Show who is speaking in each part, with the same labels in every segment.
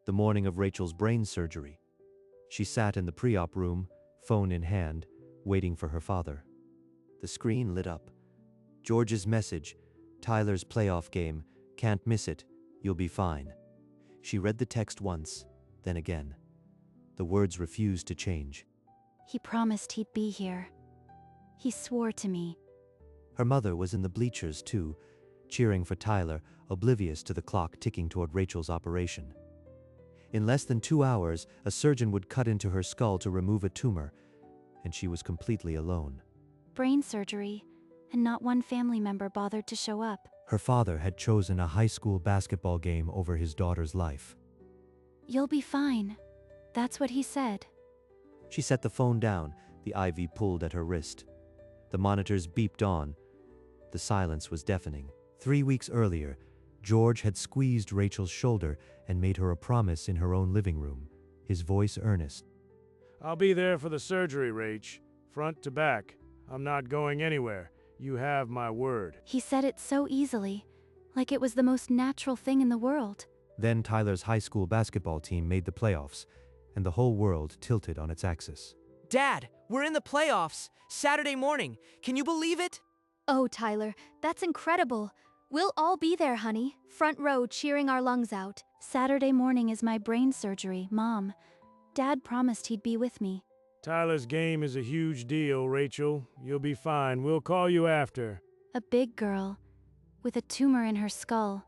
Speaker 1: the morning of Rachel's brain surgery. She sat in the pre-op room, phone in hand, waiting for her father. The screen lit up. George's message, Tyler's playoff game, can't miss it, you'll be fine. She read the text once, then again. The words refused to change.
Speaker 2: He promised he'd be here. He swore to me.
Speaker 1: Her mother was in the bleachers too, cheering for Tyler, oblivious to the clock ticking toward Rachel's operation. In less than 2 hours, a surgeon would cut into her skull to remove a tumor, and she was completely alone.
Speaker 2: Brain surgery, and not one family member bothered to show up.
Speaker 1: Her father had chosen a high school basketball game over his daughter's life.
Speaker 2: You'll be fine. That's what he said.
Speaker 1: She set the phone down, the IV pulled at her wrist. The monitors beeped on. The silence was deafening. 3 weeks earlier, George had squeezed Rachel's shoulder and made her a promise in her own living room, his voice earnest.
Speaker 3: I'll be there for the surgery, Rach. Front to back. I'm not going anywhere. You have my word.
Speaker 2: He said it so easily, like it was the most natural thing in the world.
Speaker 1: Then Tyler's high school basketball team made the playoffs, and the whole world tilted on its axis.
Speaker 4: Dad, we're in the playoffs. Saturday morning. Can you believe it?
Speaker 5: Oh, Tyler, that's incredible. We'll all be there, honey. Front row cheering our lungs out.
Speaker 2: Saturday morning is my brain surgery, Mom. Dad promised he'd be with me.
Speaker 3: Tyler's game is a huge deal, Rachel. You'll be fine. We'll call you after.
Speaker 2: A big girl, with a tumor in her skull.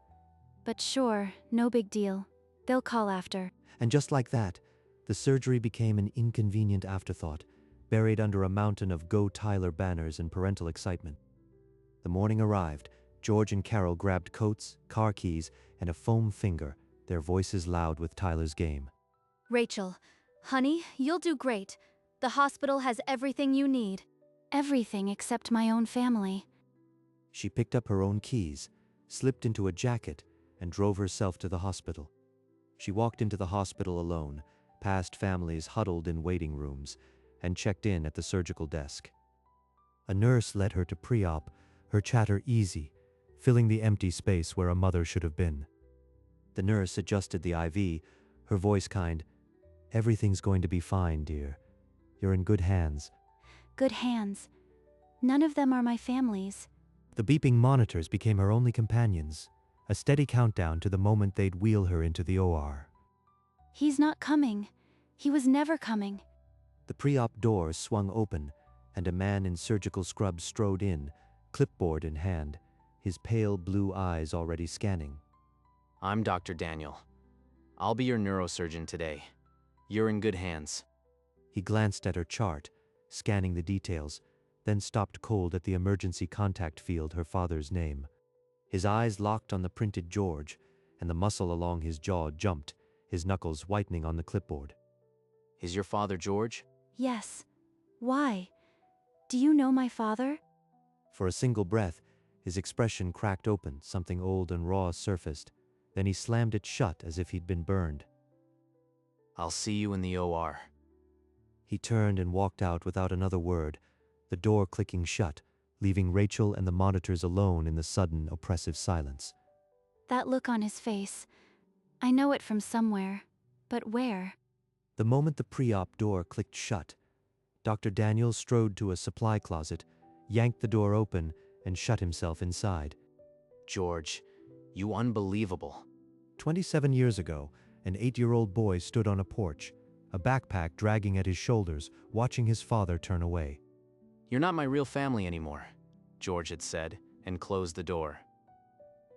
Speaker 2: But sure, no big deal. They'll call after.
Speaker 1: And just like that, the surgery became an inconvenient afterthought, buried under a mountain of Go Tyler banners and parental excitement. The morning arrived. George and Carol grabbed coats, car keys, and a foam finger, their voices loud with Tyler's game.
Speaker 5: Rachel, honey, you'll do great. The hospital has everything you need.
Speaker 2: Everything except my own family.
Speaker 1: She picked up her own keys, slipped into a jacket, and drove herself to the hospital. She walked into the hospital alone, past families huddled in waiting rooms, and checked in at the surgical desk. A nurse led her to pre-op, her chatter easy, filling the empty space where a mother should have been. The nurse adjusted the IV, her voice kind, "Everything's going to be fine, dear. You're in good hands."
Speaker 2: Good hands. None of them are my family's.
Speaker 1: The beeping monitors became her only companions, a steady countdown to the moment they'd wheel her into the OR.
Speaker 2: He's not coming. He was never coming.
Speaker 1: The pre-op doors swung open, and a man in surgical scrubs strode in, clipboard in hand, his pale blue eyes already scanning.
Speaker 6: I'm Dr. Daniel. I'll be your neurosurgeon today. You're in good hands.
Speaker 1: He glanced at her chart, scanning the details, then stopped cold at the emergency contact field, her father's name. His eyes locked on the printed George, and the muscle along his jaw jumped, his knuckles whitening on the clipboard.
Speaker 6: Is your father George?
Speaker 2: Yes. Why? Do you know my father?
Speaker 1: For a single breath, his expression cracked open, something old and raw surfaced. Then he slammed it shut as if he'd been burned.
Speaker 6: I'll see you in the OR.
Speaker 1: He turned and walked out without another word, the door clicking shut, leaving Rachel and the monitors alone in the sudden, oppressive silence.
Speaker 2: That look on his face. I know it from somewhere. But where?
Speaker 1: The moment the pre-op door clicked shut, Dr. Daniel strode to a supply closet, yanked the door open, and shut himself inside.
Speaker 6: George, you unbelievable.
Speaker 1: 27 years ago, an 8-year-old boy stood on a porch, a backpack dragging at his shoulders, watching his father turn away.
Speaker 6: You're not my real family anymore, George had said, and closed the door.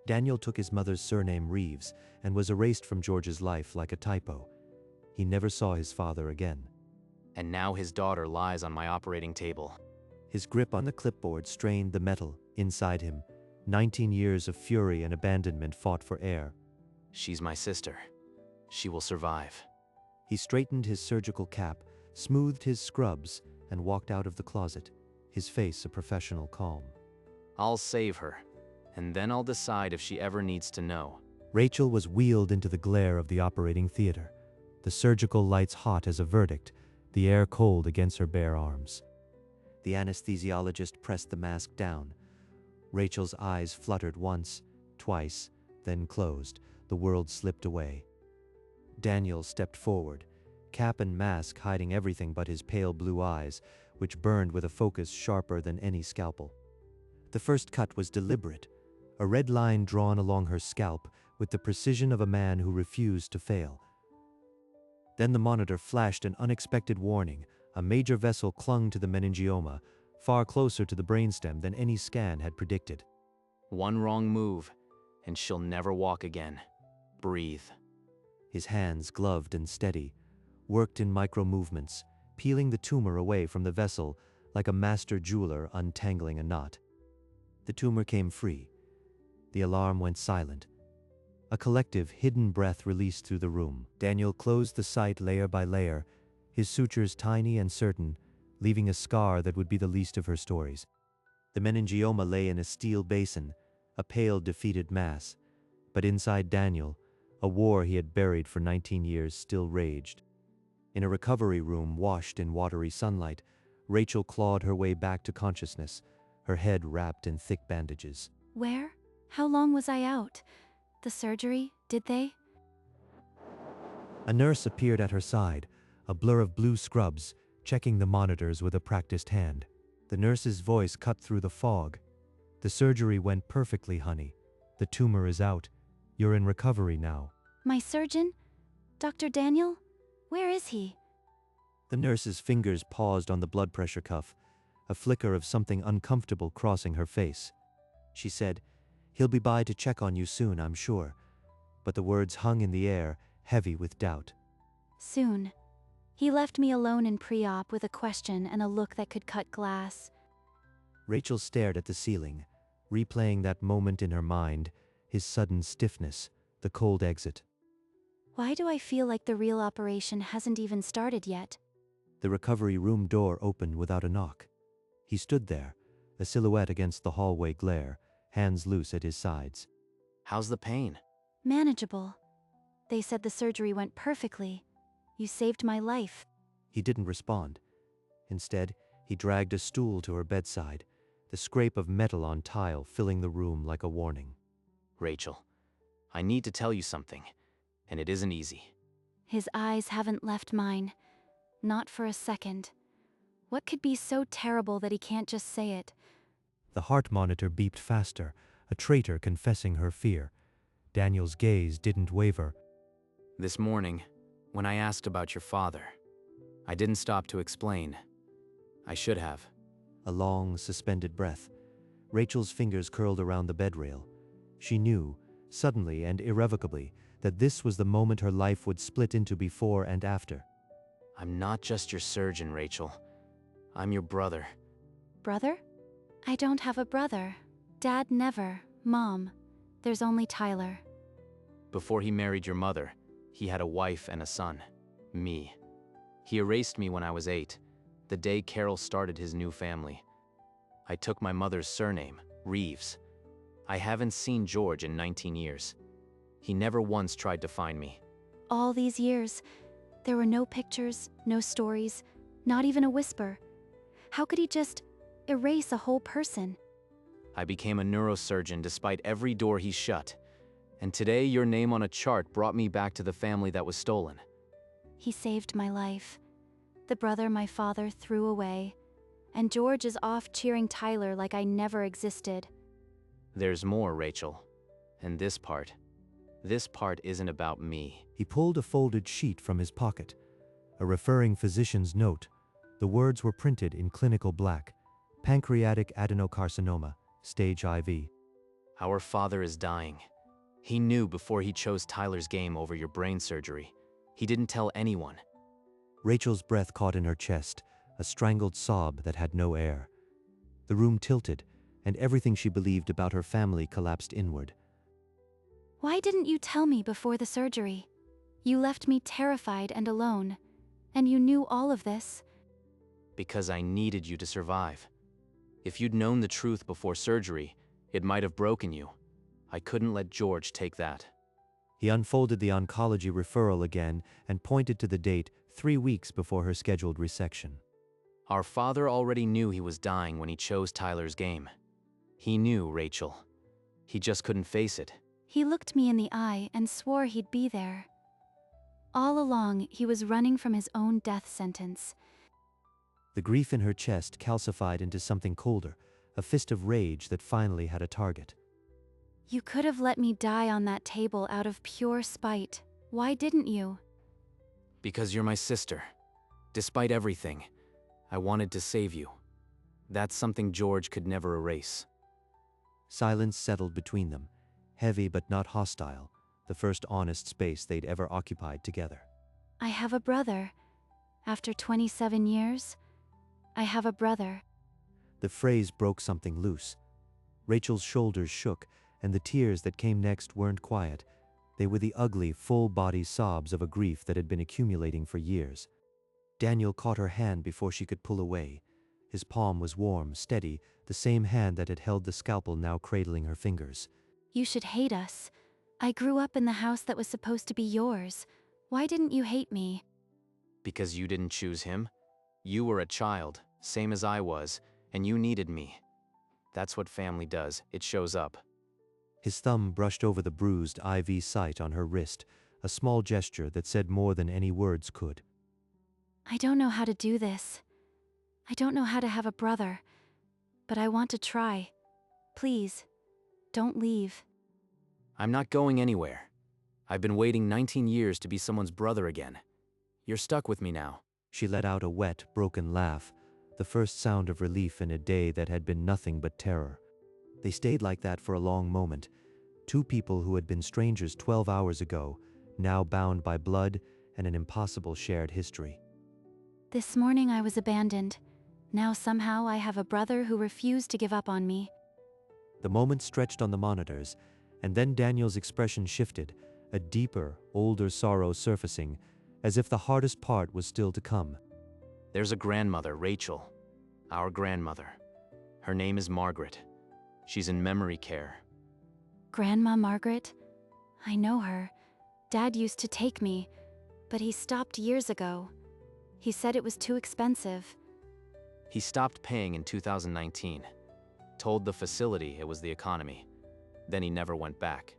Speaker 1: Daniel took his mother's surname Reeves and was erased from George's life like a typo. He never saw his father again.
Speaker 6: And now his daughter lies on my operating table.
Speaker 1: His grip on the clipboard strained the metal inside him. 19 years of fury and abandonment fought for air.
Speaker 6: She's my sister. She will survive.
Speaker 1: He straightened his surgical cap, smoothed his scrubs, and walked out of the closet, his face a professional calm.
Speaker 6: I'll save her, and then I'll decide if she ever needs to know.
Speaker 1: Rachel was wheeled into the glare of the operating theater, the surgical lights hot as a verdict, the air cold against her bare arms. The anesthesiologist pressed the mask down. Rachel's eyes fluttered once, twice, then closed. The world slipped away. Daniel stepped forward, cap and mask hiding everything but his pale blue eyes, which burned with a focus sharper than any scalpel. The first cut was deliberate, a red line drawn along her scalp with the precision of a man who refused to fail. Then the monitor flashed an unexpected warning. A major vessel clung to the meningioma, far closer to the brainstem than any scan had predicted.
Speaker 6: One wrong move, and she'll never walk again. Breathe.
Speaker 1: His hands, gloved and steady, worked in micro-movements, peeling the tumor away from the vessel like a master jeweler untangling a knot. The tumor came free. The alarm went silent. A collective, hidden breath released through the room. Daniel closed the site layer by layer, his sutures tiny and certain, leaving a scar that would be the least of her stories. The meningioma lay in a steel basin, a pale, defeated mass. But inside Daniel, a war he had buried for 19 years still raged. In a recovery room washed in watery sunlight, Rachel clawed her way back to consciousness, her head wrapped in thick bandages.
Speaker 2: Where? How long was I out? The surgery, did they?
Speaker 1: A nurse appeared at her side, a blur of blue scrubs, checking the monitors with a practiced hand. The nurse's voice cut through the fog. The surgery went perfectly, honey. The tumor is out. You're in recovery now.
Speaker 2: My surgeon? Dr. Daniel? Where is he?
Speaker 1: The nurse's fingers paused on the blood pressure cuff, a flicker of something uncomfortable crossing her face. She said, "He'll be by to check on you soon, I'm sure." But the words hung in the air, heavy with doubt.
Speaker 2: Soon. He left me alone in pre-op with a question and a look that could cut glass.
Speaker 1: Rachel stared at the ceiling, replaying that moment in her mind, his sudden stiffness, the cold exit.
Speaker 2: Why do I feel like the real operation hasn't even started yet?
Speaker 1: The recovery room door opened without a knock. He stood there, a silhouette against the hallway glare, hands loose at his sides.
Speaker 6: How's the pain?
Speaker 2: Manageable. They said the surgery went perfectly. You saved my life.
Speaker 1: He didn't respond. Instead, he dragged a stool to her bedside, the scrape of metal on tile filling the room like a warning.
Speaker 6: Rachel, I need to tell you something, and it isn't easy.
Speaker 2: His eyes haven't left mine. Not for a second. What could be so terrible that he can't just say it?
Speaker 1: The heart monitor beeped faster, a traitor confessing her fear. Daniel's gaze didn't waver.
Speaker 6: This morning, when I asked about your father, I didn't stop to explain. I should have.
Speaker 1: A long, suspended breath. Rachel's fingers curled around the bedrail. She knew, suddenly and irrevocably, that this was the moment her life would split into before and after.
Speaker 6: I'm not just your surgeon, Rachel. I'm your brother.
Speaker 2: Brother? I don't have a brother. Dad never. Mom. There's only Tyler.
Speaker 6: Before he married your mother, he had a wife and a son. Me. He erased me when I was 8, the day Carol started his new family. I took my mother's surname, Reeves. I haven't seen George in 19 years. He never once tried to find me.
Speaker 2: All these years, there were no pictures, no stories, not even a whisper. How could he just erase a whole person?
Speaker 6: I became a neurosurgeon despite every door he shut. And today your name on a chart brought me back to the family that was stolen.
Speaker 2: He saved my life. The brother my father threw away. And George is off cheering Tyler like I never existed.
Speaker 6: There's more, Rachel. And this part isn't about me.
Speaker 1: He pulled a folded sheet from his pocket, a referring physician's note. The words were printed in clinical black. Pancreatic adenocarcinoma, stage IV.
Speaker 6: Our father is dying. He knew before he chose Tyler's game over your brain surgery. He didn't tell anyone.
Speaker 1: Rachel's breath caught in her chest, a strangled sob that had no air. The room tilted, and everything she believed about her family collapsed inward.
Speaker 2: Why didn't you tell me before the surgery? You left me terrified and alone. And you knew all of this.
Speaker 6: Because I needed you to survive. If you'd known the truth before surgery, it might have broken you. I couldn't let George take that.
Speaker 1: He unfolded the oncology referral again and pointed to the date 3 weeks before her scheduled resection.
Speaker 6: Our father already knew he was dying when he chose Tyler's game. He knew, Rachel. He just couldn't face it.
Speaker 2: He looked me in the eye and swore he'd be there. All along, he was running from his own death sentence.
Speaker 1: The grief in her chest calcified into something colder, a fist of rage that finally had a target.
Speaker 2: You could have let me die on that table out of pure spite. Why didn't you?
Speaker 6: Because you're my sister. Despite everything, I wanted to save you. That's something George could never erase.
Speaker 1: Silence settled between them, heavy but not hostile, the first honest space they'd ever occupied together.
Speaker 2: I have a brother. After 27 years, I have a brother.
Speaker 1: The phrase broke something loose. Rachel's shoulders shook, and the tears that came next weren't quiet. They were the ugly, full-body sobs of a grief that had been accumulating for years. Daniel caught her hand before she could pull away. His palm was warm, steady, the same hand that had held the scalpel now cradling her fingers.
Speaker 2: You should hate us. I grew up in the house that was supposed to be yours. Why didn't you hate me?
Speaker 6: Because you didn't choose him. You were a child, same as I was, and you needed me. That's what family does, it shows up.
Speaker 1: His thumb brushed over the bruised IV site on her wrist, a small gesture that said more than any words could.
Speaker 2: I don't know how to do this. I don't know how to have a brother, but I want to try. Please, don't leave.
Speaker 6: I'm not going anywhere. I've been waiting 19 years to be someone's brother again. You're stuck with me now.
Speaker 1: She let out a wet, broken laugh, the first sound of relief in a day that had been nothing but terror. They stayed like that for a long moment. Two people who had been strangers 12 hours ago, now bound by blood and an impossible shared history.
Speaker 2: This morning I was abandoned. Now somehow I have a brother who refused to give up on me.
Speaker 1: The moment stretched on the monitors, and then Daniel's expression shifted, a deeper, older sorrow surfacing, as if the hardest part was still to come.
Speaker 6: There's a grandmother, Rachel. Our grandmother. Her name is Margaret. She's in memory care.
Speaker 2: Grandma Margaret? I know her. Dad used to take me, but he stopped years ago. He said it was too expensive.
Speaker 6: He stopped paying in 2019. Told the facility it was the economy. Then he never went back.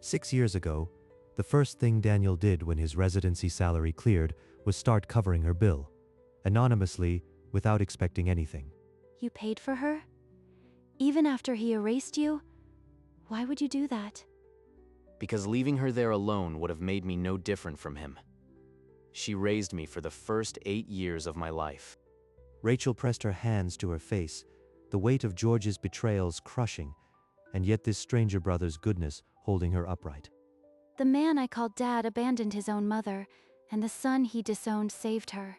Speaker 1: 6 years ago, the first thing Daniel did when his residency salary cleared was start covering her bill, anonymously, without expecting anything.
Speaker 2: You paid for her? Even after he erased you? Why would you do that?
Speaker 6: Because leaving her there alone would have made me no different from him. She raised me for the first 8 years of my life.
Speaker 1: Rachel pressed her hands to her face, the weight of George's betrayals crushing, and yet this stranger brother's goodness holding her upright.
Speaker 2: The man I called Dad abandoned his own mother, and the son he disowned saved her.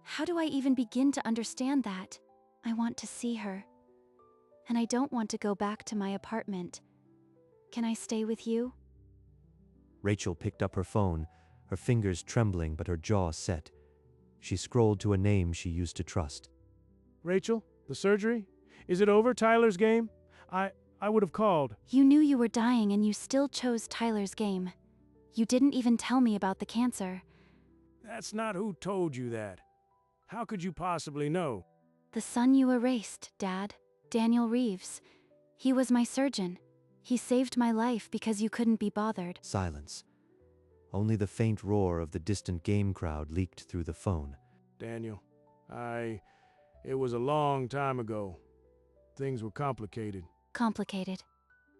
Speaker 2: How do I even begin to understand that? I want to see her. And I don't want to go back to my apartment. Can I stay with you?
Speaker 1: Rachel picked up her phone, her fingers trembling but her jaw set. She scrolled to a name she used to trust.
Speaker 3: Rachel, the surgery? Is it over, Tyler's game? I would have called.
Speaker 2: You knew you were dying and you still chose Tyler's game. You didn't even tell me about the cancer.
Speaker 3: That's not who told you that. How could you possibly know?
Speaker 2: The son you erased, Dad. Daniel Reeves. He was my surgeon. He saved my life because you couldn't be bothered.
Speaker 1: Silence. Only the faint roar of the distant game crowd leaked through the phone.
Speaker 3: Daniel, it was a long time ago. Things were complicated.
Speaker 2: Complicated.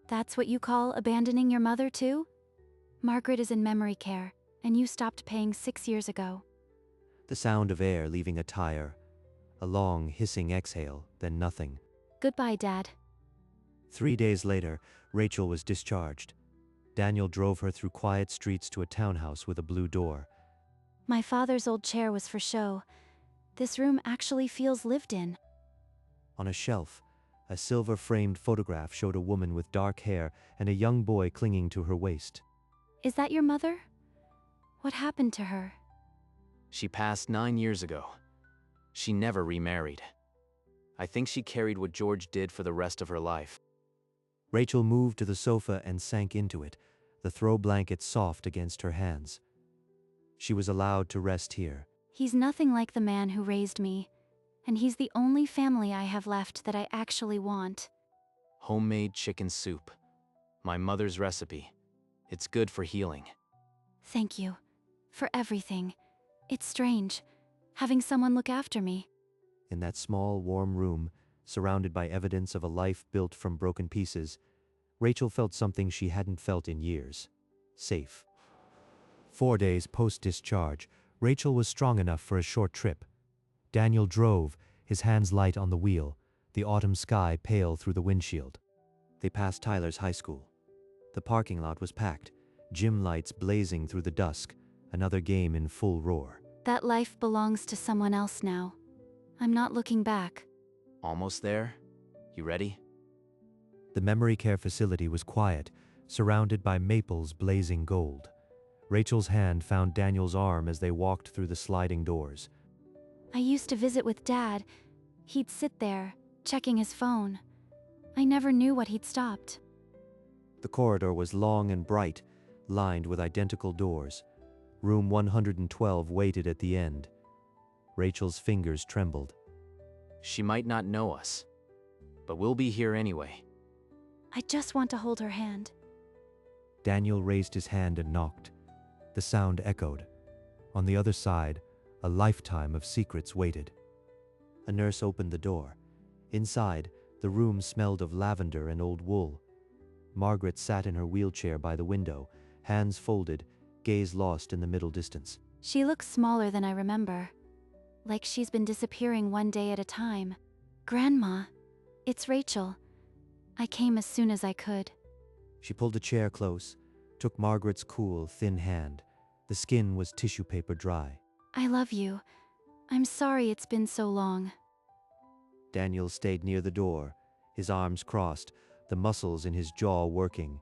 Speaker 2: That's what you call abandoning your mother too? Margaret is in memory care, and you stopped paying 6 years ago.
Speaker 1: The sound of air leaving a tire. A long, hissing exhale, then nothing.
Speaker 2: Goodbye, Dad.
Speaker 1: 3 days later, Rachel was discharged. Daniel drove her through quiet streets to a townhouse with a blue door.
Speaker 2: My father's old chair was for show. This room actually feels lived in.
Speaker 1: On a shelf, a silver-framed photograph showed a woman with dark hair and a young boy clinging to her waist.
Speaker 2: Is that your mother? What happened to her?
Speaker 6: She passed 9 years ago. She never remarried. I think she carried what George did for the rest of her life.
Speaker 1: Rachel moved to the sofa and sank into it, the throw blanket soft against her hands. She was allowed to rest here.
Speaker 2: He's nothing like the man who raised me, and he's the only family I have left that I actually want.
Speaker 6: Homemade chicken soup. My mother's recipe. It's good for healing.
Speaker 2: Thank you. For everything. It's strange. Having someone look after me.
Speaker 1: In that small, warm room, surrounded by evidence of a life built from broken pieces, Rachel felt something she hadn't felt in years. Safe. 4 days post-discharge, Rachel was strong enough for a short trip. Daniel drove, his hands light on the wheel, the autumn sky pale through the windshield. They passed Tyler's high school. The parking lot was packed, gym lights blazing through the dusk, another game in full roar.
Speaker 2: That life belongs to someone else now. I'm not looking back.
Speaker 6: Almost there? You ready?
Speaker 1: The memory care facility was quiet, surrounded by maples blazing gold. Rachel's hand found Daniel's arm as they walked through the sliding doors.
Speaker 2: I used to visit with Dad. He'd sit there, checking his phone. I never knew what he'd stopped.
Speaker 1: The corridor was long and bright, lined with identical doors. Room 112 waited at the end. Rachel's fingers trembled.
Speaker 6: She might not know us, but we'll be here anyway.
Speaker 2: I just want to hold her hand.
Speaker 1: Daniel raised his hand and knocked. The sound echoed. On the other side, a lifetime of secrets waited. A nurse opened the door. Inside, the room smelled of lavender and old wool. Margaret sat in her wheelchair by the window, hands folded, gaze lost in the middle distance.
Speaker 2: She looks smaller than I remember. Like she's been disappearing one day at a time. Grandma, it's Rachel. I came as soon as I could.
Speaker 1: She pulled a chair close, took Margaret's cool, thin hand. The skin was tissue paper dry.
Speaker 2: I love you. I'm sorry it's been so long.
Speaker 1: Daniel stayed near the door, his arms crossed, the muscles in his jaw working.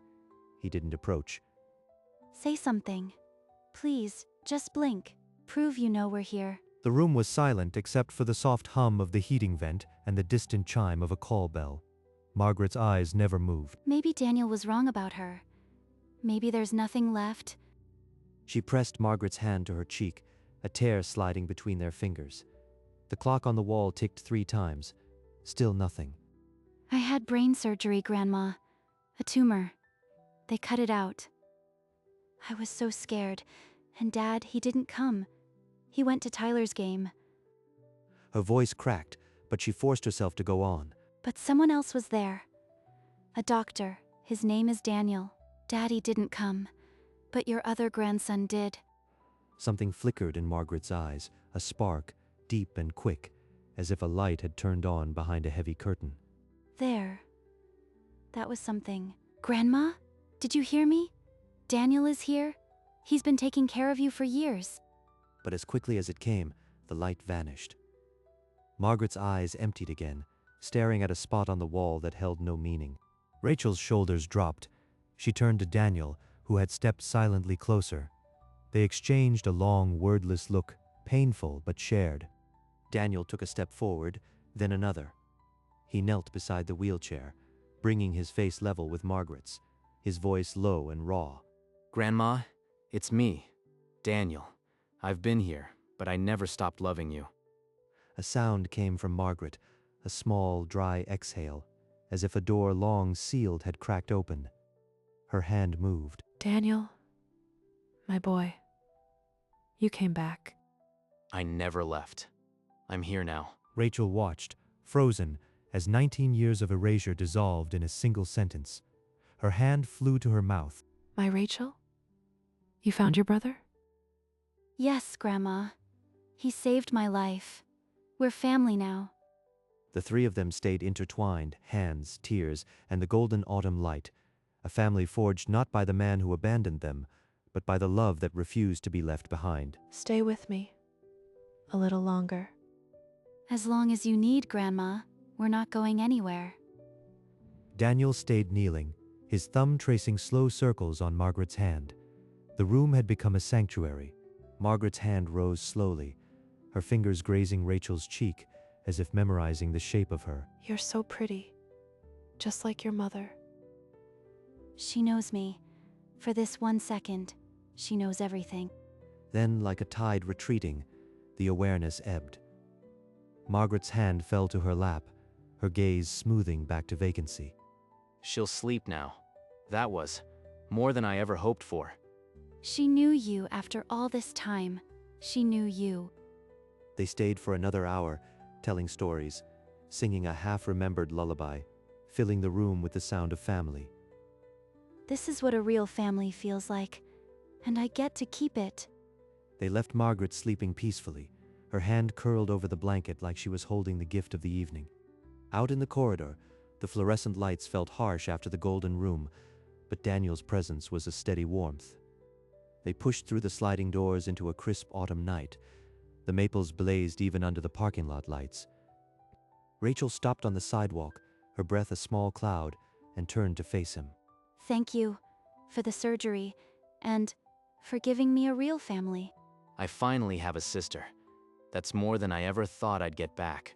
Speaker 1: He didn't approach.
Speaker 2: Say something. Please, just blink. Prove you know we're here.
Speaker 1: The room was silent except for the soft hum of the heating vent and the distant chime of a call bell. Margaret's eyes never moved.
Speaker 2: Maybe Daniel was wrong about her. Maybe there's nothing left.
Speaker 1: She pressed Margaret's hand to her cheek, a tear sliding between their fingers. The clock on the wall ticked 3 times. Still nothing.
Speaker 2: I had brain surgery, Grandma. A tumor. They cut it out. I was so scared. And Dad, he didn't come. He went to Tyler's game.
Speaker 1: Her voice cracked, but she forced herself to go on.
Speaker 2: But someone else was there. A doctor. His name is Daniel. Daddy didn't come. But your other grandson did.
Speaker 1: Something flickered in Margaret's eyes, a spark, deep and quick, as if a light had turned on behind a heavy curtain.
Speaker 2: There. That was something. Grandma? Did you hear me? Daniel is here. He's been taking care of you for years.
Speaker 1: But as quickly as it came, the light vanished. Margaret's eyes emptied again, staring at a spot on the wall that held no meaning. Rachel's shoulders dropped. She turned to Daniel, who had stepped silently closer. They exchanged a long, wordless look, painful but shared. Daniel took a step forward, then another. He knelt beside the wheelchair, bringing his face level with Margaret's, his voice low and raw.
Speaker 6: Grandma, it's me, Daniel. I've been here, but I never stopped loving you.
Speaker 1: A sound came from Margaret, a small, dry exhale, as if a door long sealed had cracked open. Her hand moved.
Speaker 7: Daniel, my boy, you came back.
Speaker 6: I never left. I'm here now.
Speaker 1: Rachel watched, frozen, as 19 years of erasure dissolved in a single sentence. Her hand flew to her mouth.
Speaker 7: My Rachel? You found your brother?
Speaker 2: Yes, Grandma. He saved my life. We're family now.
Speaker 1: The 3 of them stayed intertwined, hands, tears, and the golden autumn light. A family forged not by the man who abandoned them, but by the love that refused to be left behind.
Speaker 7: Stay with me. A little longer.
Speaker 2: As long as you need, Grandma. We're not going anywhere.
Speaker 1: Daniel stayed kneeling, his thumb tracing slow circles on Margaret's hand. The room had become a sanctuary. Margaret's hand rose slowly, her fingers grazing Rachel's cheek, as if memorizing the shape of her.
Speaker 7: You're so pretty. Just like your mother.
Speaker 2: She knows me. For this 1 second, she knows everything.
Speaker 1: Then, like a tide retreating, the awareness ebbed. Margaret's hand fell to her lap, her gaze smoothing back to vacancy.
Speaker 6: She'll sleep now. That was more than I ever hoped for.
Speaker 2: She knew you after all this time. She knew you.
Speaker 1: They stayed for another hour, telling stories, singing a half-remembered lullaby, filling the room with the sound of family.
Speaker 2: This is what a real family feels like, and I get to keep it.
Speaker 1: They left Margaret sleeping peacefully, her hand curled over the blanket like she was holding the gift of the evening. Out in the corridor, the fluorescent lights felt harsh after the golden room, but Daniel's presence was a steady warmth. They pushed through the sliding doors into a crisp autumn night. The maples blazed even under the parking lot lights. Rachel stopped on the sidewalk, her breath a small cloud, and turned to face him.
Speaker 2: Thank you for the surgery and for giving me a real family.
Speaker 6: I finally have a sister. That's more than I ever thought I'd get back.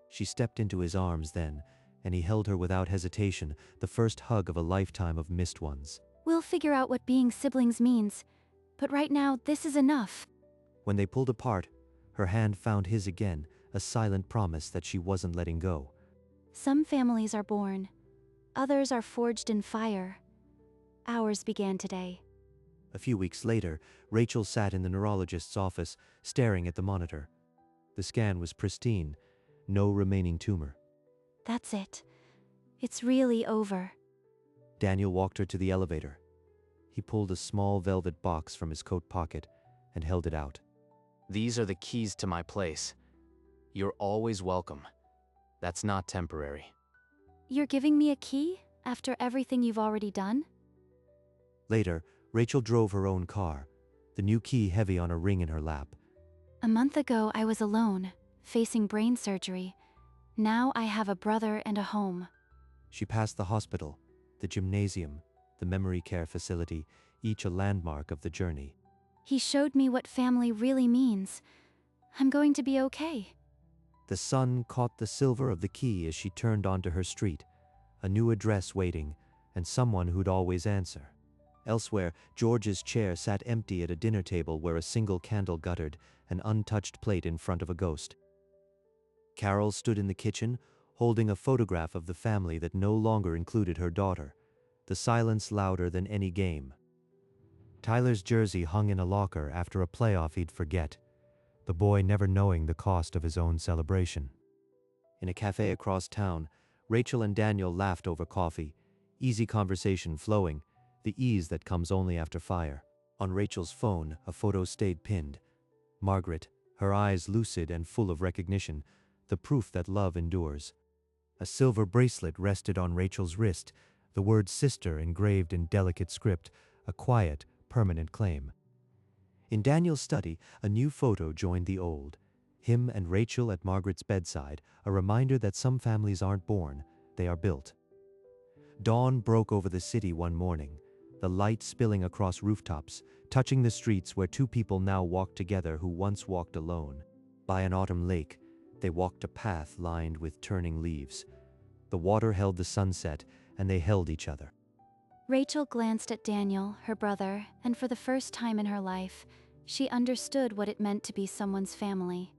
Speaker 1: She stepped into his arms then, and he held her without hesitation, the first hug of a lifetime of missed ones.
Speaker 2: We'll figure out what being siblings means, but right now, this is enough.
Speaker 1: When they pulled apart, her hand found his again, a silent promise that she wasn't letting go.
Speaker 2: Some families are born, others are forged in fire. Ours began today.
Speaker 1: A few weeks later, Rachel sat in the neurologist's office, staring at the monitor. The scan was pristine, no remaining tumor.
Speaker 2: That's it. It's really over.
Speaker 1: Daniel walked her to the elevator. He pulled a small velvet box from his coat pocket and held it out.
Speaker 6: These are the keys to my place. You're always welcome. That's not temporary.
Speaker 2: You're giving me a key after everything you've already done?
Speaker 1: Later, Rachel drove her own car, the new key heavy on a ring in her lap.
Speaker 2: A month ago, I was alone, facing brain surgery. Now I have a brother and a home.
Speaker 1: She passed the hospital, the gymnasium, the memory care facility, each a landmark of the journey.
Speaker 2: He showed me what family really means. I'm going to be okay.
Speaker 1: The sun caught the silver of the key as she turned onto her street, a new address waiting, and someone who'd always answer. Elsewhere, George's chair sat empty at a dinner table where a single candle guttered, an untouched plate in front of a ghost. Carol stood in the kitchen, holding a photograph of the family that no longer included her daughter, the silence louder than any game. Tyler's jersey hung in a locker after a playoff he'd forget, the boy never knowing the cost of his own celebration. In a cafe across town, Rachel and Daniel laughed over coffee, easy conversation flowing, the ease that comes only after fire. On Rachel's phone, a photo stayed pinned. Margaret, her eyes lucid and full of recognition, the proof that love endures. A silver bracelet rested on Rachel's wrist, the word sister engraved in delicate script, a quiet, permanent claim. In Daniel's study, a new photo joined the old. Him and Rachel at Margaret's bedside, a reminder that some families aren't born, they are built. Dawn broke over the city one morning, the light spilling across rooftops, touching the streets where two people now walked together who once walked alone. By an autumn lake, they walked a path lined with turning leaves. The water held the sunset, and they held each other.
Speaker 2: Rachel glanced at Daniel, her brother, and for the first time in her life, she understood what it meant to be someone's family.